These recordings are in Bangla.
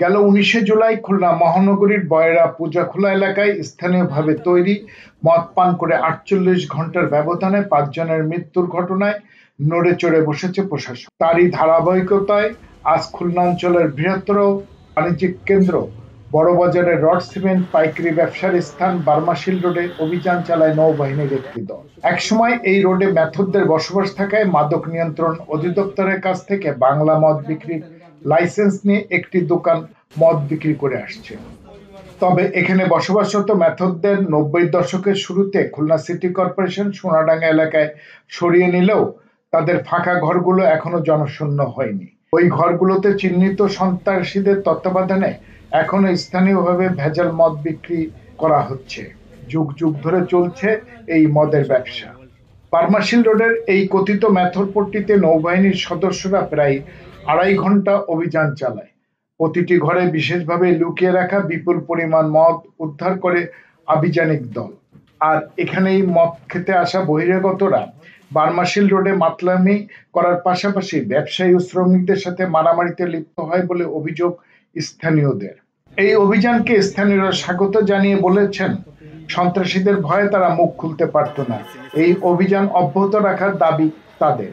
গেল 19শে জুলাই খুলনা মহানগরীর বয়রা পূজাখোলা এলাকায় স্থানীয়ভাবে তৈরি মদ পান করে ৪৮ ঘন্টার ব্যবধানে ৫ জনের মৃত্যুর ঘটনায় নড়ে চড়ে বসেছে প্রশাসন। তারই ধারাবাহিকতায় আজ খুলনা অঞ্চলের বৃহত্তর বাণিজ্যিক কেন্দ্র বড়বাজারের রড সিমেন্ট পাইকারি ব্যবসার স্থান বার্মাশিল রোডে অভিযান চালায় নৌবাহিনীর একটি দল। একসময় এই রোডে মেথরদের বসবাস থাকায় মাদক নিয়ন্ত্রণ অধিদপ্তরের কাছ থেকে বাংলা মদ বিক্রির লাইসেন্স নিয়ে একটি দোকান মদ বিক্রি করে আসছে। তবে এখানে বসবাসরত মেথরদের ৯০ দশকের শুরুতে খুলনা সিটি কর্পোরেশন সোনাডাঙ্গা এলাকায় সরিয়ে নিলেও তাদের ফাঁকা ঘরগুলো এখনো জনশূন্য হয়নি। ওই ঘরগুলোতে চিহ্নিত সন্ত্রাসীদের তত্ত্বাবধানে এখনো স্থানীয়ভাবে ভেজাল মদ বিক্রি করা হচ্ছে। যুগ যুগ ধরে চলছে এই মদের ব্যবসা। বার্মাশিল রোডের এই কথিত মেথরপট্টিতে নৌবাহিনীর সদস্যরা প্রায় ২.৫ ঘন্টা অভিযান চালায়। প্রতিটি ঘরে বিশেষভাবে লুকিয়ে রাখা বিপুল পরিমাণ মদ উদ্ধার করে আভিযানিক দল। আর এখানেই মদ খেতে আসা বহিরাগতরা বার্মাশিল রোডে মাতলামি করার পাশাপাশি ব্যবসায়ী ও শ্রমিকদের সাথে মারামারিতে লিপ্ত হয় বলে অভিযোগ স্থানীয়দের। এই অভিযানকে স্থানীয়রা স্বাগত জানিয়ে বলেছেন, সন্ত্রাসীদের ভয়ে তারা মুখ খুলতে পারত না। এই অভিযান অব্যাহত রাখার দাবি তাদের।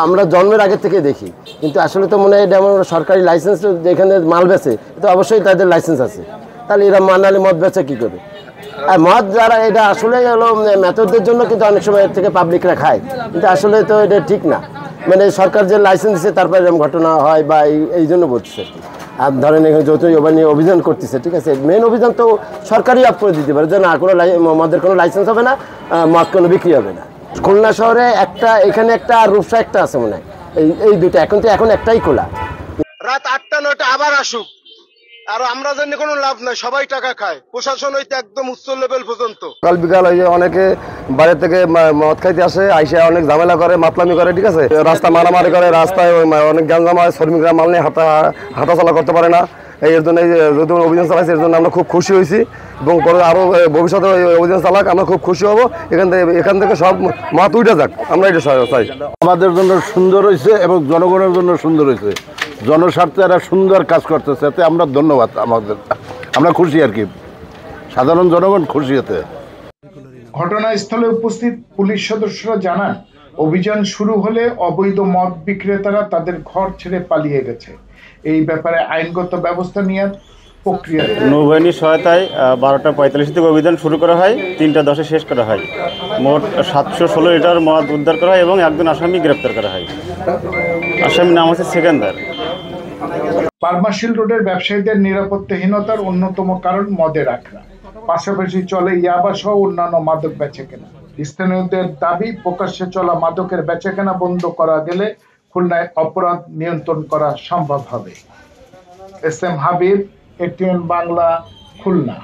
আমরা জন্মের আগে থেকে দেখি, কিন্তু আসলে তো মনে হয় এটা আমার সরকারি লাইসেন্স, যেখানে মাল বেচে তো অবশ্যই তাদের লাইসেন্স আছে, তাহলে এরা মানালে মদ বেচে কি করে? আর মদ যারা এটা আসলে হলো মেথডদের জন্য, কিন্তু অনেক সময় এর থেকে পাবলিকরা খায়, কিন্তু আসলে তো এটা ঠিক না। মানে সরকার যে লাইসেন্স দিচ্ছে তারপরে এরকম ঘটনা হয় বা এই জন্য বলছে। আর ধরেন এখানে যত নিয়ে অভিযান করতেছে, ঠিক আছে, মেন অভিযান তো সরকারই আপ করে দিতে পারে যে না, কোনো মদের কোনো লাইসেন্স হবে না, মদ কোনো বিক্রি হবে না। খুলনা শহরে একটা, এখানে একটা আর রূপসা একটা আছে মনে হয়, এই দুটো এখন একটাই খোলা। রাত ৮টা ৯টা আবার আসুক, আর আমরা জানি কোনো লাভ নাই, সবাই টাকা খায়, প্রশাসন হইতে একদম উচ্চ লেভেল পর্যন্ত। সকাল বিকাল অনেকে বাইরে থেকে মদ খাইতে আসে, আইসে অনেক ঝামেলা করে, মাতলামি করে, ঠিক আছে, রাস্তা মারামারি করে, রাস্তায় অনেক গ্যাঞ্জাম হয়, শ্রমিকরা মাল নিয়ে হাঁটাচলা করতে পারে না। এর জন্য যদি অভিযান চালাইছে, এর জন্য আমরা খুব খুশি হয়েছি এবং পরে আরো ভবিষ্যতে অভিযান চালাক, আমরা খুব খুশি হব। এখান থেকে সব মদ উঠে যাক, আমরা এটা চাই। আমাদের জন্য সুন্দর হয়েছে এবং জনগণের জন্য সুন্দর হয়েছে, জনস্বার্থে এরা সুন্দর কাজ করতেছে, এতে আমরা ধন্যবাদ। আমরা খুশি আর কি, সাধারণ জনগণ খুশি হতে। ঘটনাস্থলে উপস্থিত পুলিশ সদস্যরা জানান, অভিযান শুরু হলে অবৈধ মদ বিক্রেতারা তাদের ঘর ছেড়ে পালিয়ে গেছে। এই ব্যাপারে আইনগত ব্যবস্থা নেওয়ার প্রক্রিয়া। নৌবাহিনীর সহায়তায় 12টা 45 থেকে অভিযান শুরু করা হয়, 3টা 10-এ শেষ করা হয়। মোট 716 লিটার মদ উদ্ধার করা হয় এবং একজন আসামি গ্রেপ্তার করা হয়। আসামির নাম হচ্ছে সেকেন্দার। বার্মাশিল রোডের ব্যবসায়ীদের নিরাপত্তাহীনতার অন্যতম কারণ মদের আখড়া, পাশাপাশি চলে ইয়াবা সহ অন্যান্য মাদক বেচাকেনা। স্থানীয়দের দাবি, প্রকাশ্যে চলা মাদকের বেচাকেনা বন্ধ করা গেলে খুলনায় অপরাধ নিয়ন্ত্রণ করা সম্ভব হবে। S M Habib, ATN Bangla, Khulna.